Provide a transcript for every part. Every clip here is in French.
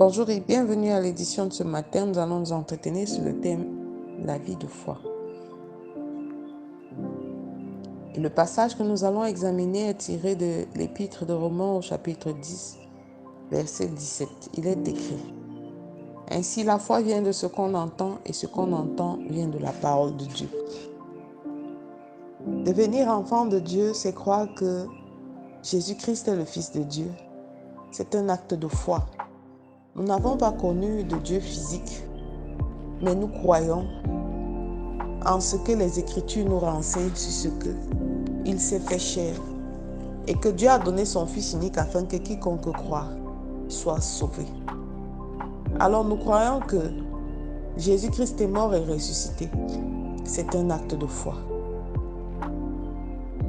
Bonjour et bienvenue à l'édition de ce matin. Nous allons nous entretenir sur le thème « La vie de foi ». Et le passage que nous allons examiner est tiré de l'épître de Romains au chapitre 10, verset 17. Il est écrit: « Ainsi la foi vient de ce qu'on entend et ce qu'on entend vient de la parole de Dieu. » Devenir enfant de Dieu, c'est croire que Jésus-Christ est le Fils de Dieu. C'est un acte de foi. Nous n'avons pas connu de Dieu physique, mais nous croyons en ce que les Écritures nous renseignent sur ce qu'il s'est fait chair et que Dieu a donné son Fils unique afin que quiconque croit soit sauvé. Alors nous croyons que Jésus-Christ est mort et ressuscité. C'est un acte de foi.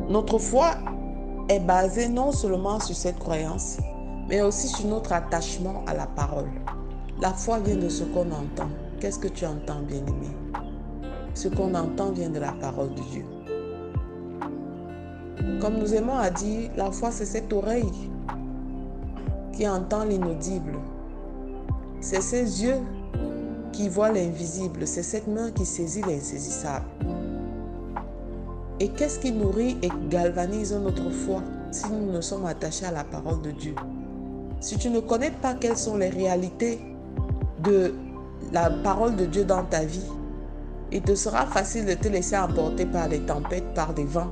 Notre foi est basée non seulement sur cette croyance, mais aussi sur notre attachement à la parole. La foi vient de ce qu'on entend. Qu'est-ce que tu entends, bien-aimé? Ce qu'on entend vient de la parole de Dieu. Comme nous aimons à dire, la foi c'est cette oreille qui entend l'inaudible. C'est ces yeux qui voient l'invisible. C'est cette main qui saisit l'insaisissable. Et qu'est-ce qui nourrit et galvanise notre foi si nous ne sommes attachés à la parole de Dieu? Si tu ne connais pas quelles sont les réalités de la parole de Dieu dans ta vie, il te sera facile de te laisser emporter par des tempêtes, par des vents,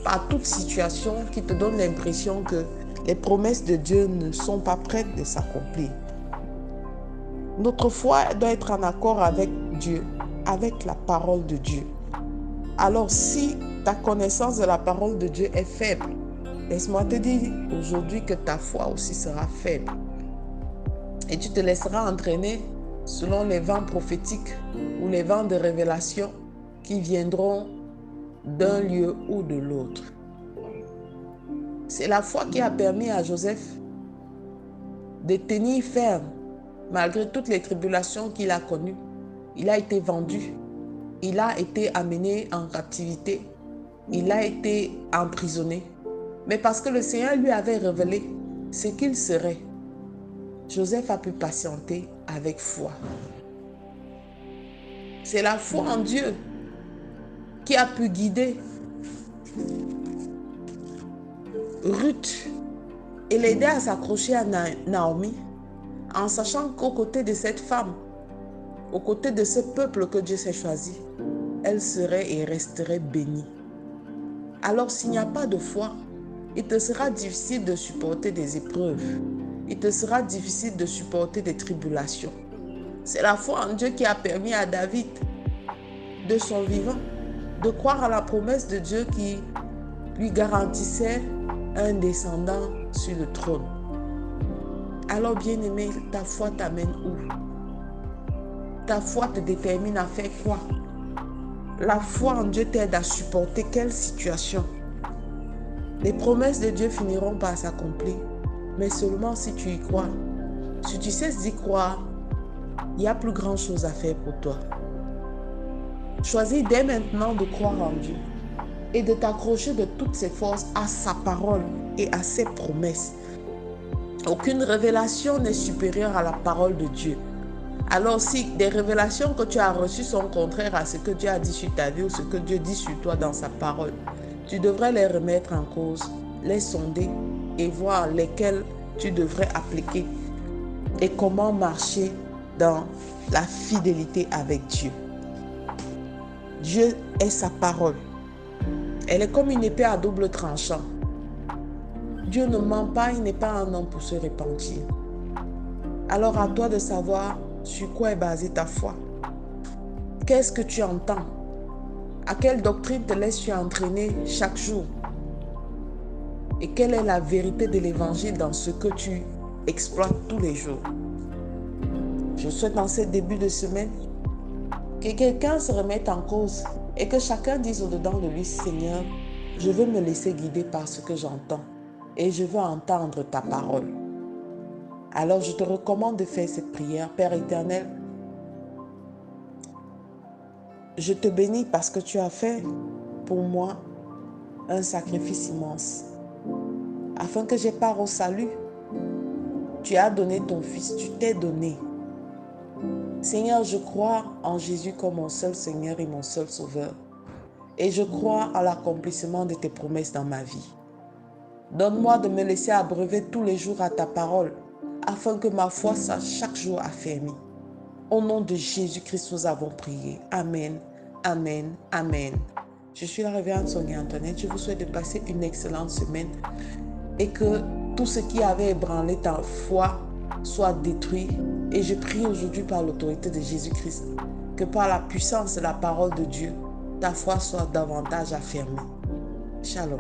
par toute situation qui te donne l'impression que les promesses de Dieu ne sont pas prêtes de s'accomplir. Notre foi doit être en accord avec Dieu, avec la parole de Dieu. Alors si ta connaissance de la parole de Dieu est faible, laisse-moi te dire aujourd'hui que ta foi aussi sera faible. Et tu te laisseras entraîner selon les vents prophétiques ou les vents de révélation qui viendront d'un lieu ou de l'autre. C'est la foi qui a permis à Joseph de tenir ferme malgré toutes les tribulations qu'il a connues. Il a été vendu, il a été amené en captivité, il a été emprisonné. Mais parce que le Seigneur lui avait révélé ce qu'il serait, Joseph a pu patienter avec foi. C'est la foi en Dieu qui a pu guider Ruth et l'aider à s'accrocher à Naomi, en sachant qu'aux côtés de cette femme, aux côtés de ce peuple que Dieu s'est choisi, elle serait et resterait bénie. Alors s'il n'y a pas de foi, il te sera difficile de supporter des épreuves. Il te sera difficile de supporter des tribulations. C'est la foi en Dieu qui a permis à David, de son vivant, de croire à la promesse de Dieu qui lui garantissait un descendant sur le trône. Alors bien-aimé, ta foi t'amène où? Ta foi te détermine à faire quoi? La foi en Dieu t'aide à supporter quelle situation? Les promesses de Dieu finiront par s'accomplir, mais seulement si tu y crois. Si tu cesses d'y croire, il n'y a plus grand chose à faire pour toi. Choisis dès maintenant de croire en Dieu et de t'accrocher de toutes ses forces à sa parole et à ses promesses. Aucune révélation n'est supérieure à la parole de Dieu. Alors si des révélations que tu as reçues sont contraires à ce que Dieu a dit sur ta vie ou ce que Dieu dit sur toi dans sa parole, tu devrais les remettre en cause, les sonder et voir lesquelles tu devrais appliquer et comment marcher dans la fidélité avec Dieu. Dieu est sa parole. Elle est comme une épée à double tranchant. Dieu ne ment pas, il n'est pas un homme pour se repentir. Alors à toi de savoir sur quoi est basée ta foi. Qu'est-ce que tu entends? À quelle doctrine te laisses-tu entraîner chaque jour? Et quelle est la vérité de l'évangile dans ce que tu exploites tous les jours? Je souhaite dans ce début de semaine que quelqu'un se remette en cause et que chacun dise au-dedans de lui: Seigneur, je veux me laisser guider par ce que j'entends et je veux entendre ta parole. Alors je te recommande de faire cette prière. Père éternel, je te bénis parce que tu as fait pour moi un sacrifice immense. Afin que j'ai part au salut, Tu as donné ton Fils, tu t'es donné. Seigneur, je crois en Jésus comme mon seul Seigneur et mon seul Sauveur. Et je crois à l'accomplissement de tes promesses dans ma vie. Donne-moi de me laisser abreuver tous les jours à ta parole, afin que ma foi soit chaque jour affermie. Au nom de Jésus-Christ, nous avons prié. Amen, amen, amen. Je suis la révérende Sonia Antoinette. Je vous souhaite de passer une excellente semaine et que tout ce qui avait ébranlé ta foi soit détruit. Et je prie aujourd'hui par l'autorité de Jésus-Christ que par la puissance de la parole de Dieu, ta foi soit davantage affermée. Shalom.